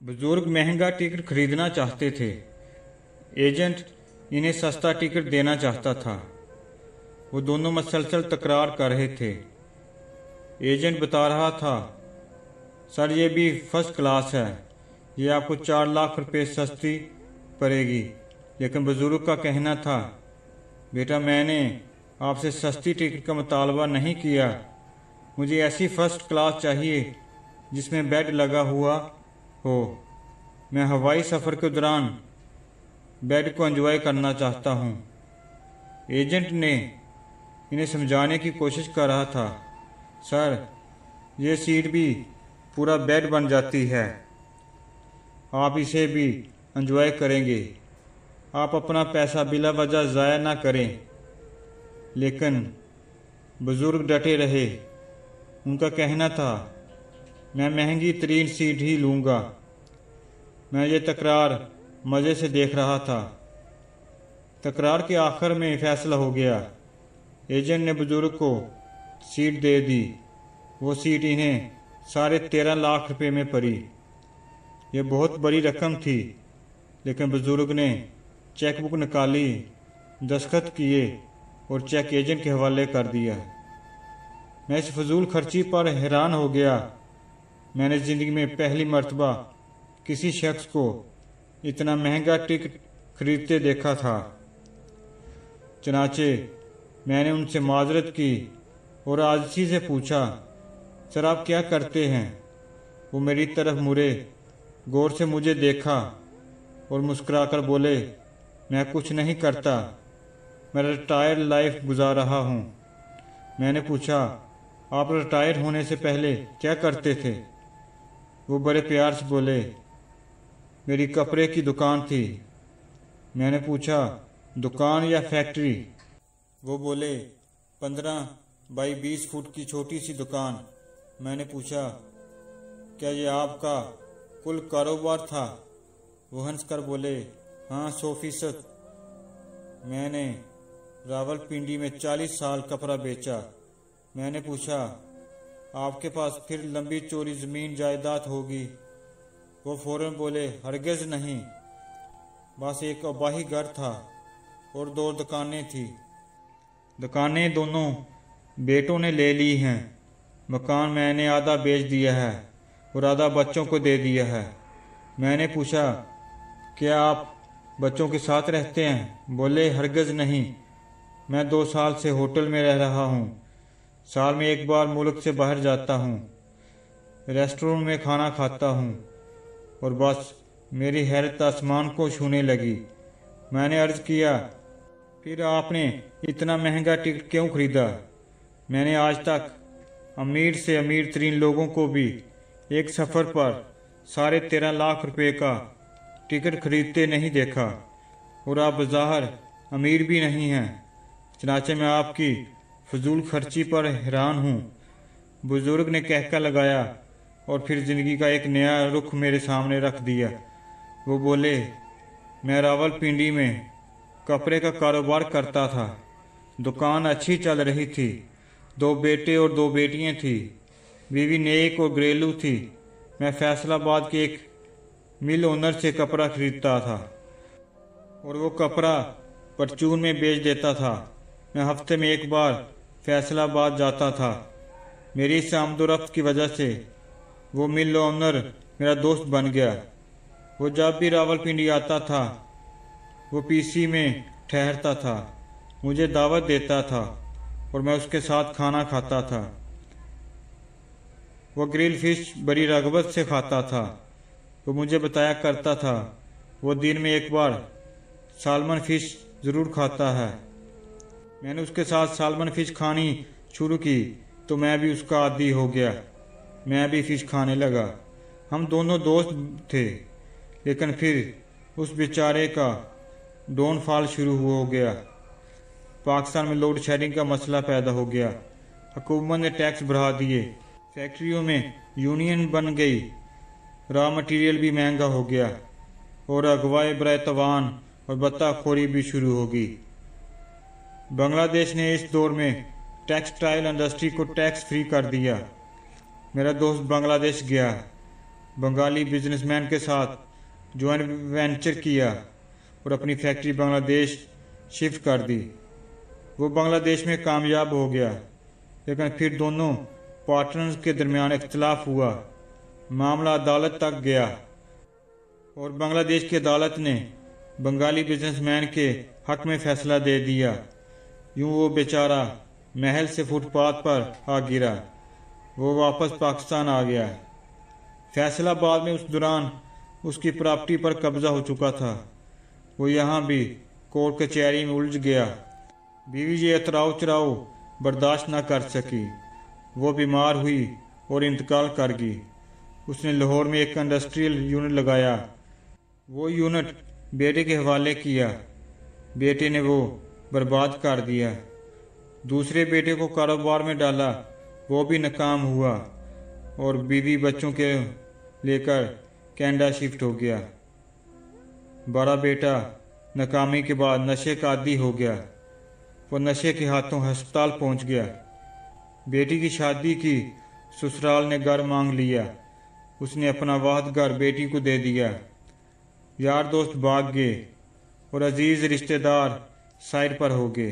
बुजुर्ग महंगा टिकट खरीदना चाहते थे। एजेंट इन्हें सस्ता टिकट देना चाहता था। वो दोनों मसलसल तकरार कर रहे थे। एजेंट बता रहा था, सर ये भी फर्स्ट क्लास है, ये आपको 4 लाख रुपए सस्ती पड़ेगी। लेकिन बुजुर्ग का कहना था, बेटा मैंने आपसे सस्ती टिकट का मुतालबा नहीं किया, मुझे ऐसी फर्स्ट क्लास चाहिए जिसमें बेड लगा हुआ हो। मैं हवाई सफ़र के दौरान बेड को एंजॉय करना चाहता हूँ। एजेंट ने इन्हें समझाने की कोशिश कर रहा था, सर ये सीट भी पूरा बेड बन जाती है, आप इसे भी एंजॉय करेंगे, आप अपना पैसा बिला वजह ज़ाया ना करें। लेकिन बुजुर्ग डटे रहे। उनका कहना था, मैं महंगी तरीन सीट ही लूँगा। मैं ये तकरार मज़े से देख रहा था। तकरार के आखिर में फैसला हो गया। एजेंट ने बुजुर्ग को सीट दे दी। वो सीट इन्हें 13.5 लाख रुपए में पड़ी। ये बहुत बड़ी रकम थी, लेकिन बुजुर्ग ने चेक बुक निकाली, दस्तखत किए और चेक एजेंट के हवाले कर दिया। मैं इस फजूल खर्ची पर हैरान हो गया। मैंने ज़िंदगी में पहली मर्तबा किसी शख्स को इतना महंगा टिकट खरीदते देखा था। चनाचे मैंने उनसे माजरत की और आजिज़ी से पूछा, सर आप क्या करते हैं? वो मेरी तरफ मुड़े, गौर से मुझे देखा और मुस्कुराकर बोले, मैं कुछ नहीं करता, मैं रिटायर्ड लाइफ गुजार रहा हूँ। मैंने पूछा, आप रिटायर होने से पहले क्या करते थे? वो बड़े प्यार से बोले, मेरी कपड़े की दुकान थी। मैंने पूछा, दुकान या फैक्ट्री? वो बोले, 15 बाई 20 फुट की छोटी सी दुकान। मैंने पूछा, क्या ये आपका कुल कारोबार था? वो हंसकर बोले, हाँ 100%। मैंने रावलपिंडी में 40 साल कपड़ा बेचा। मैंने पूछा, आपके पास फिर लंबी चौड़ी ज़मीन जायदाद होगी? वो फौरन बोले, हरगिज़ नहीं, बस एक अबाही घर था और 2 दुकानें थी। दुकानें दोनों बेटों ने ले ली हैं। मकान मैंने आधा बेच दिया है और आधा बच्चों को दे दिया है। मैंने पूछा, क्या आप बच्चों के साथ रहते हैं? बोले, हरगिज़ नहीं, मैं 2 साल से होटल में रह रहा हूँ। साल में एक बार मुल्क से बाहर जाता हूँ, रेस्टोरेंट में खाना खाता हूँ और बस। मेरी हैरत आसमान को छूने लगी। मैंने अर्ज़ किया, फिर आपने इतना महंगा टिकट क्यों खरीदा? मैंने आज तक अमीर से अमीर तरीन लोगों को भी एक सफ़र पर 13.5 लाख रुपए का टिकट खरीदते नहीं देखा, और आप बज़ाहिर अमीर भी नहीं हैं। चनाचे मैं आपकी फजूल खर्ची पर हैरान हूँ। बुजुर्ग ने कहका लगाया और फिर ज़िंदगी का एक नया रुख मेरे सामने रख दिया। वो बोले, मैं रावलपिंडी में कपड़े का कारोबार करता था। दुकान अच्छी चल रही थी। 2 बेटे और 2 बेटियां थी। बीवी नेक और घरेलू थी। मैं फैसलाबाद के एक मिल ओनर से कपड़ा खरीदता था और वो कपड़ा परचून में बेच देता था। मैं हफ्ते में एक बार फैसलाबाद जाता था। मेरी इस आमदोरफ्त की वजह से वो मिल ओनर मेरा दोस्त बन गया। वो जब भी रावलपिंडी आता था, वो पीसी में ठहरता था, मुझे दावत देता था और मैं उसके साथ खाना खाता था। वो ग्रिल फिश बड़ी रगबत से खाता था। वो मुझे बताया करता था, वो दिन में एक बार सालमन फिश ज़रूर खाता है। मैंने उसके साथ सालमन फिश खानी शुरू की तो मैं भी उसका आदी हो गया। मैं भी फिश खाने लगा। हम दोनों दोस्त थे, लेकिन फिर उस बेचारे का डाउनफॉल शुरू हो गया। पाकिस्तान में लोड शेडिंग का मसला पैदा हो गया। हुकूमत ने टैक्स बढ़ा दिए, फैक्ट्रियों में यूनियन बन गई, रॉ मटेरियल भी महंगा हो गया और अगवाई बराए तवान और बत्ताखोरी भी शुरू हो गई। बांग्लादेश ने इस दौर में टेक्सटाइल इंडस्ट्री को टैक्स फ्री कर दिया। मेरा दोस्त बांग्लादेश गया। بنگالی بزنس مین کے ساتھ جوائنٹ وینچر کیا اور اپنی فیکٹری بنگلہ دیش شفٹ کر دی۔ وہ بنگلہ دیش میں کامیاب ہو گیا، لیکن پھر دونوں پارٹنرز کے درمیان اختلاف ہوا۔ معاملہ عدالت تک گیا اور بنگلہ دیش کی عدالت نے بنگالی بزنس مین کے حق میں فیصلہ دے دیا۔ یوں وہ بیچارہ محل سے فٹ پاتھ پر آ گرا۔ وہ واپس پاکستان آ گیا۔ فیصلہ آباد میں اس دوران اس کی پراپرٹی پر قبضہ ہو چکا تھا۔ وہ یہاں بھی کورٹ کچہری میں الجھ گیا۔ بیوی یہ اتراؤ چراؤ برداشت نہ کر سکی۔ وہ بیمار ہوئی اور انتقال کر گئی۔ اس نے لاہور میں ایک انڈسٹریل یونٹ لگایا۔ وہ یونٹ بیٹے کے حوالے کیا۔ بیٹے نے وہ برباد کر دیا۔ دوسرے بیٹے کو کاروبار میں ڈالا، وہ بھی ناکام ہوا اور بیوی بچوں کے لے کر کینیڈا شفٹ ہو گیا۔ بڑا بیٹا ناکامی کے بعد نشے کا عادی ہو گیا۔ وہ نشے کے ہاتھوں ہسپتال پہنچ گیا۔ بیٹی کی شادی کی، سسرال نے گھر مانگ لیا۔ اس نے اپنا واحد گھر بیٹی کو دے دیا۔ یار دوست بھاگ گئے اور عزیز رشتہ دار سائڈ پر ہو گئے،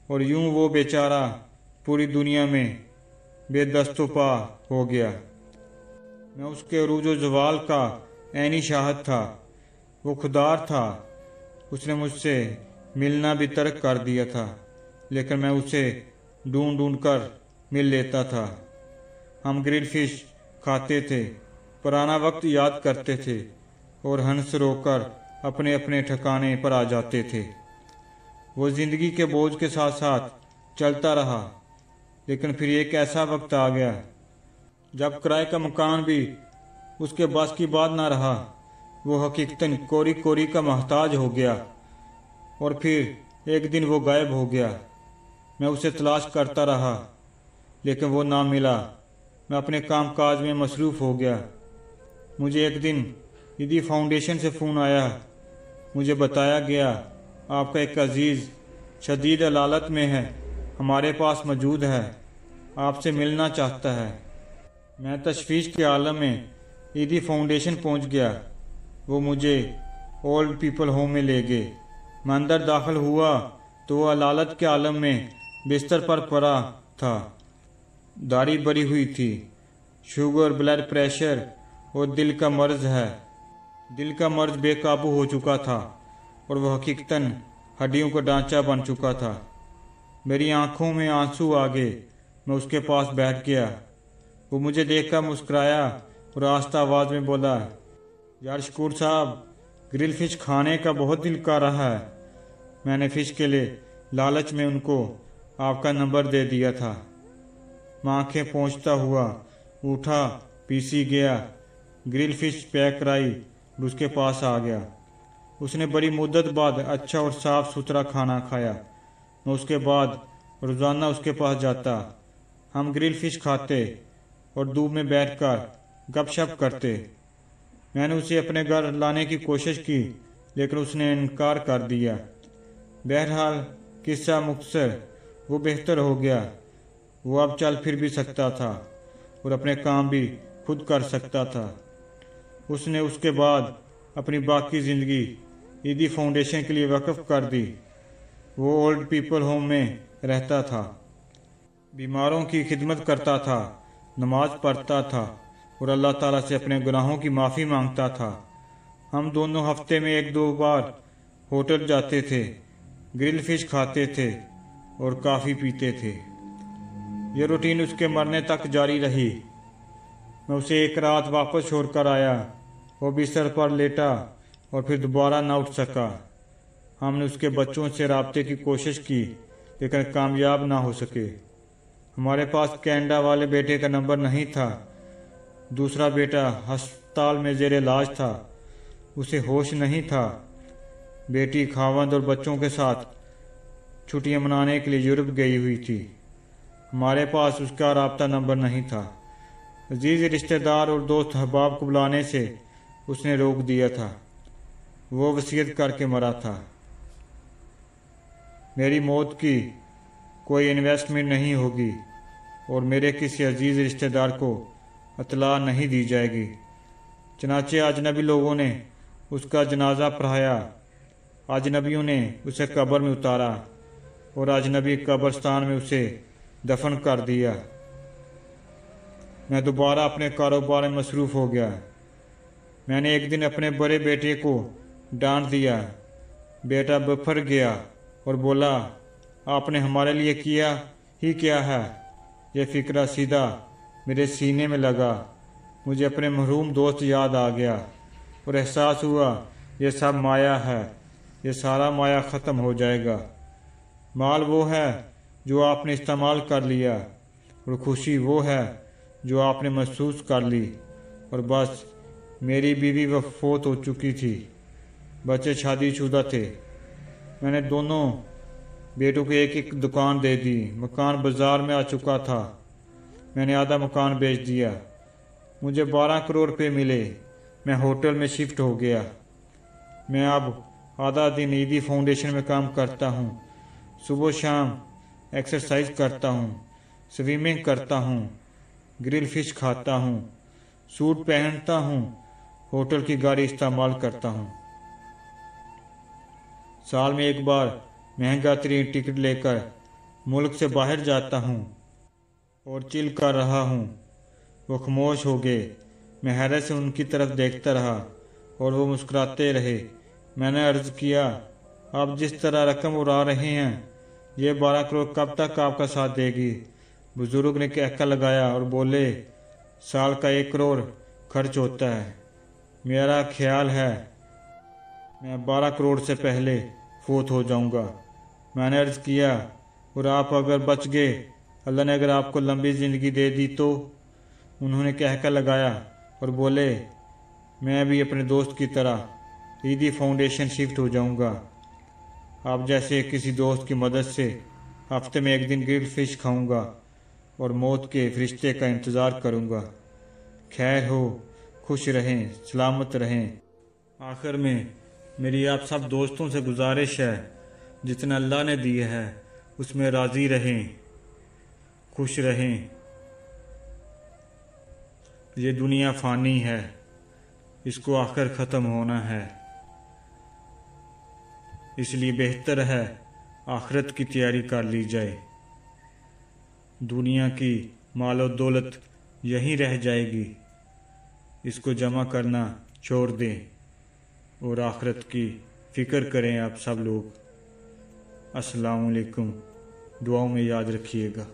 اور یوں وہ بیچارہ پوری دنیا میں بے دست و پا ہو گیا۔ میں اس کے عروج و زوال کا عینی شاہد تھا۔ وہ خوددار تھا۔ اس نے مجھ سے ملنا بھی ترک کر دیا تھا، لیکن میں اسے ڈھونڈ ڈھونڈ کر مل لیتا تھا۔ ہم گرل فش کھاتے تھے، پرانا وقت یاد کرتے تھے اور ہنس رو کر اپنے اپنے ٹھکانے پر آ جاتے تھے۔ وہ زندگی کے بوجھ کے ساتھ ساتھ چلتا رہا، لیکن پھر ایک ایسا وقت آ گیا جب کرائے کا مکان بھی اس کے بس کی بات نہ رہا۔ وہ حقیقتاً کوری کوری کا محتاج ہو گیا، اور پھر ایک دن وہ غائب ہو گیا۔ میں اسے تلاش کرتا رہا، لیکن وہ نہ ملا۔ میں اپنے کام کاج میں مصروف ہو گیا۔ مجھے ایک دن ایدی فاؤنڈیشن سے فون آیا۔ مجھے بتایا گیا آپ کا ایک عزیز شدید علالت میں ہے، ہمارے پاس موجود ہے، آپ سے ملنا چاہتا ہے۔ میں تشویش کے عالم میں ایدی فاؤنڈیشن پہنچ گیا۔ وہ مجھے اولڈ پیپل ہوم میں لے گئے۔ میں اندر داخل ہوا تو وہ علالت کے عالم میں بستر پر پڑا تھا۔ داڑھی بڑھی ہوئی تھی۔ شوگر، بلڈ پریشر اور دل کا مرض ہے۔ دل کا مرض بے قابو ہو چکا تھا اور وہ حقیقتاً ہڈیوں کا ڈھانچہ بن چکا تھا۔ میری آنکھوں میں آنسو آ گئے۔ میں اس کے پاس بیٹھ گیا۔ وہ مجھے دیکھ کر مسکرایا اور آہستہ آواز میں بولا، یار شکور صاحب، گرل فش کھانے کا بہت دل کر رہا ہے۔ میں نے فش کے لیے لالچ میں ان کو آپ کا نمبر دے دیا تھا۔ میں آنکھیں پوچھتا ہوا اٹھا، پیسی گیا، گرل فش پیک کرائی اور اس کے پاس آ گیا۔ اس نے بڑی مدت بعد اچھا اور صاف ستھرا کھانا کھایا۔ میں اس کے بعد روزانہ اس کے پاس جاتا۔ ہم گرل فش کھاتے اور دھوپ میں بیٹھ کر گپ شپ کرتے۔ میں نے اسے اپنے گھر لانے کی کوشش کی، لیکن اس نے انکار کر دیا۔ بہرحال قصہ مختصر، وہ بہتر ہو گیا۔ وہ اب چل پھر بھی سکتا تھا اور اپنے کام بھی خود کر سکتا تھا۔ اس نے اس کے بعد اپنی باقی زندگی ایدی فاؤنڈیشن کے لیے وقف کر دی۔ وہ اولڈ پیپل ہوم میں رہتا تھا، بیماروں کی خدمت کرتا تھا، نماز پڑھتا تھا اور اللہ تعالیٰ سے اپنے گناہوں کی معافی مانگتا تھا۔ ہم دونوں ہفتے میں 1-2 بار ہوٹل جاتے تھے، گرل فش کھاتے تھے اور کافی پیتے تھے۔ یہ روٹین اس کے مرنے تک جاری رہی۔ میں اسے ایک رات واپس چھوڑ کر آیا۔ وہ بستر پر لیٹا اور پھر دوبارہ نہ اٹھ سکا۔ ہم نے اس کے بچوں سے رابطے کی کوشش کی، لیکن کامیاب نہ ہو سکے۔ ہمارے پاس کینیڈا والے بیٹے کا نمبر نہیں تھا۔ دوسرا بیٹا ہسپتال میں زیر علاج تھا، اسے ہوش نہیں تھا۔ بیٹی خاوند اور بچوں کے ساتھ چھٹیاں منانے کے لیے یورپ گئی ہوئی تھی۔ ہمارے پاس اس کا رابطہ نمبر نہیں تھا۔ عزیز رشتہ دار اور دوست احباب کو بلانے سے اس نے روک دیا تھا۔ وہ وصیت کر کے مرا تھا، میری موت کی کوئی انویسٹمنٹ نہیں ہوگی اور میرے کسی عزیز رشتہ دار کو اطلاع نہیں دی جائے گی۔ चनाचे अजनबी लोगों ने उसका जनाजा पढ़ाया। अजनबियों ने उसे कब्र में उतारा और अजनबी कब्रस्तान में उसे दफन कर दिया। मैं दोबारा अपने कारोबार में मसरूफ़ हो गया। मैंने एक दिन अपने बड़े बेटे को डांट दिया। बेटा बफर गया और बोला, आपने हमारे लिए किया ही क्या है। यह फ़िक्रा सीधा मेरे सीने में लगा। मुझे अपने महरूम दोस्त याद आ गया और एहसास हुआ यह सब माया है, यह सारा माया ख़त्म हो जाएगा। माल वो है जो आपने इस्तेमाल कर लिया और खुशी वो है जो आपने महसूस कर ली। और बस मेरी बीवी वफ़ौत हो चुकी थी, बच्चे शादीशुदा थे। मैंने दोनों बेटों को एक एक दुकान दे दी। मकान बाज़ार में आ चुका था। मैंने आधा मकान बेच दिया। मुझे 12 करोड़ रुपये मिले। मैं होटल में शिफ्ट हो गया। मैं अब आधा दिन ईदी फाउंडेशन में काम करता हूँ। सुबह शाम एक्सरसाइज करता हूँ, स्विमिंग करता हूँ, ग्रिल फिश खाता हूँ, सूट पहनता हूँ, होटल की गाड़ी इस्तेमाल करता हूँ। साल में एक बार महंगा तरीन टिकट लेकर मुल्क से बाहर जाता हूँ और चिल कर रहा हूँ। वो खामोश हो गए। मैं हैरत से उनकी तरफ देखता रहा और वो मुस्कुराते रहे। मैंने अर्ज़ किया, आप जिस तरह रकम उड़ा रहे हैं, ये 12 करोड़ कब तक आपका साथ देगी। बुजुर्ग ने कहका लगाया और बोले, साल का 1 करोड़ खर्च होता है। मेरा ख्याल है मैं 12 करोड़ से पहले फौत हो जाऊंगा। मैंने अर्ज़ किया, और आप अगर बच गए, अल्लाह ने अगर आपको लंबी ज़िंदगी दे दी तो। उन्होंने कहका लगाया और बोले, मैं भी अपने दोस्त की तरह ईदी फाउंडेशन शिफ्ट हो जाऊंगा। आप जैसे किसी दोस्त की मदद से हफ्ते में एक दिन ग्रिल्ड फिश खाऊंगा और मौत के फरिश्ते का इंतज़ार करूंगा। खैर हो, खुश रहें, सलामत रहें। आखिर में मेरी आप सब दोस्तों से गुजारिश है, जितना अल्लाह ने दिया है उसमें राज़ी रहें, खुश रहें। ये दुनिया फ़ानी है, इसको आखिर ख़त्म होना है। इसलिए बेहतर है आखिरत की तैयारी कर ली जाए। दुनिया की मालो दौलत यहीं रह जाएगी, इसको जमा करना छोड़ दें और आखिरत की फ़िक्र करें आप सब लोग। अस्सलाम वालेकुम। दुआओं में याद रखिएगा।